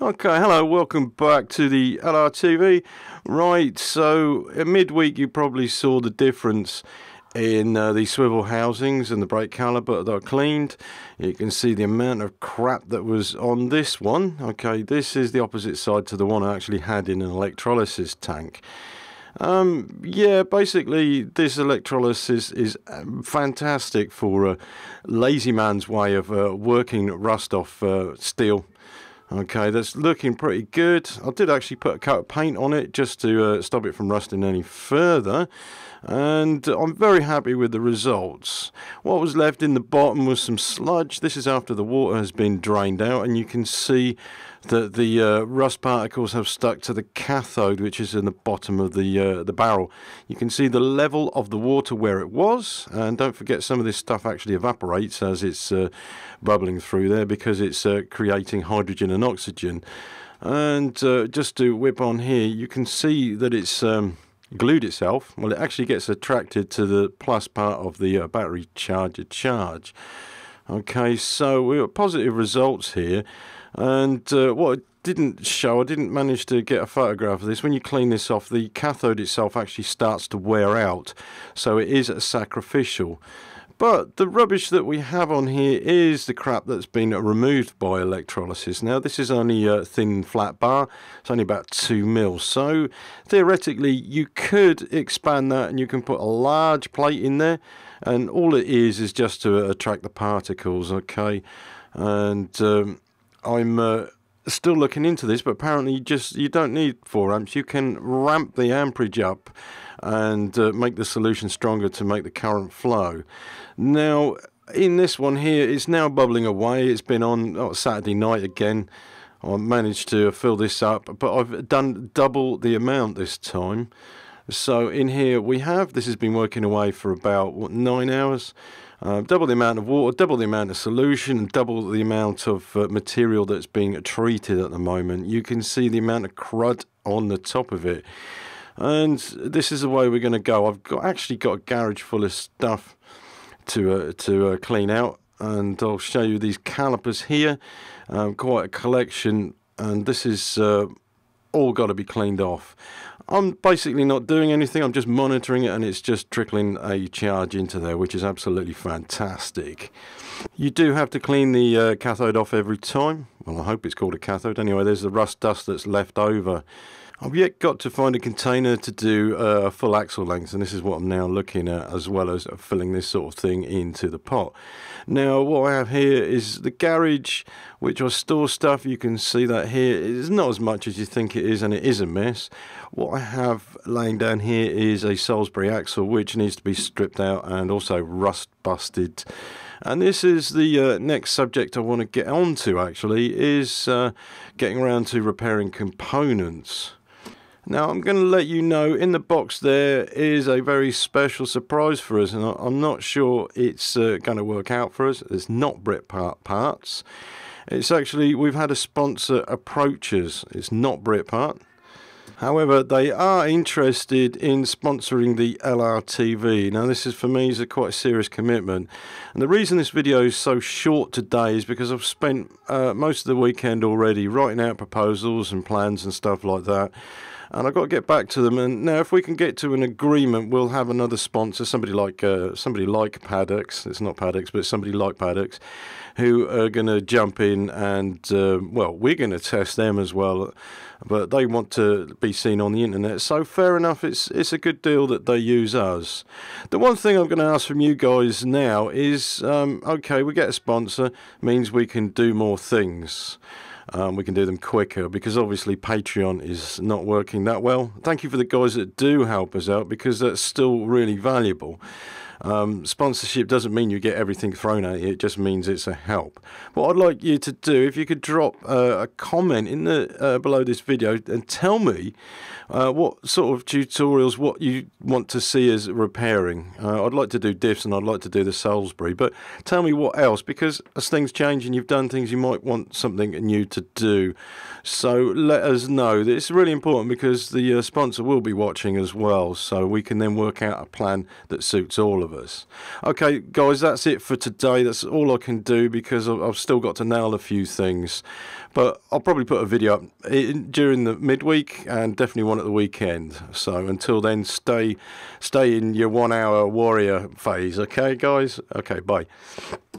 Okay, hello, welcome back to the LRTV. Right, so at midweek you probably saw the difference in the swivel housings and the brake caliper that are cleaned. You can see the amount of crap that was on this one. Okay, this is the opposite side to the one I actually had in an electrolysis tank. Yeah, basically this electrolysis is fantastic for a lazy man's way of working rust off steel. Okay, that's looking pretty good. I did actually put a coat of paint on it just to stop it from rusting any further, and I'm very happy with the results. What was left in the bottom was some sludge. This is after the water has been drained out, and you can see that the rust particles have stuck to the cathode, which is in the bottom of the barrel. You can see the level of the water where it was, and don't forget some of this stuff actually evaporates as it's bubbling through there because it's creating hydrogen and oxygen. And just to whip on here, you can see that it's glued itself. Well, it actually gets attracted to the plus part of the battery charger charge. Okay, so we got positive results here. And what I didn't show, I didn't manage to get a photograph of this. When you clean this off, the cathode itself actually starts to wear out. So it is sacrificial. But the rubbish that we have on here is the crap that's been removed by electrolysis. Now, this is only a thin flat bar. It's only about 2 mils. So theoretically, you could expand that and you can put a large plate in there. And all it is just to attract the particles, okay? And I'm still looking into this, but apparently you don't need 4 amps. You can ramp the amperage up and make the solution stronger to make the current flow. Now, in this one here, it's now bubbling away. It's been on Saturday night again. I managed to fill this up, but I've done double the amount this time. So in here we have, this has been working away for about 9 hours. Double the amount of water, double the amount of solution, and double the amount of material that's being treated at the moment. You can see the amount of crud on the top of it. And this is the way we're going to go. I've actually got a garage full of stuff to clean out, and I'll show you these calipers here. Quite a collection, and this is all got to be cleaned off. I'm basically not doing anything, I'm just monitoring it, and it's just trickling a charge into there, which is absolutely fantastic. You do have to clean the cathode off every time. Well, I hope it's called a cathode. Anyway, there's the rust dust that's left over. I've yet got to find a container to do a full axle length, and this is what I'm now looking at, as well as filling this sort of thing into the pot. Now, what I have here is the garage, which I store stuff. You can see that here. It's not as much as you think it is, and it is a mess. What I have laying down here is a Salisbury axle, which needs to be stripped out and also rust busted. And this is the next subject I want to get on to, actually, is getting around to repairing components. Now, I'm going to let you know, in the box there is a very special surprise for us, and I'm not sure it's going to work out for us. It's not Britpart parts. It's actually, we've had a sponsor approach us. It's not Britpart. However, they are interested in sponsoring the LRTV. Now, this is, for me, is a quite serious commitment. And the reason this video is so short today is because I've spent most of the weekend already writing out proposals and plans and stuff like that. And I've got to get back to them. And now, if we can get to an agreement, we'll have another sponsor, somebody like Paddocks. It's not Paddocks, but somebody like Paddocks, who are going to jump in and, well, we're going to test them as well. But they want to be seen on the internet. So fair enough, it's a good deal that they use us. The one thing I'm going to ask from you guys now is, okay, we get a sponsor, means we can do more things. We can do them quicker, because obviously Patreon is not working that well. Thank you for the guys that do help us out, because that's still really valuable. Sponsorship doesn't mean you get everything thrown at you, it just means it's a help. What I'd like you to do, if you could drop a comment in the below this video and tell me what sort of tutorials, what you want to see as repairing. I'd like to do diffs and I'd like to do the Salisbury, but tell me what else, because as things change and you've done things, you might want something new to do. So let us know. It's really important, because the sponsor will be watching as well, so we can then work out a plan that suits all of of us. Okay, guys, that's it for today. That's all I can do because I've still got to nail a few things. But I'll probably put a video up during the midweek and definitely one at the weekend. So until then, stay in your 1 hour warrior phase. Okay, guys? Okay, bye.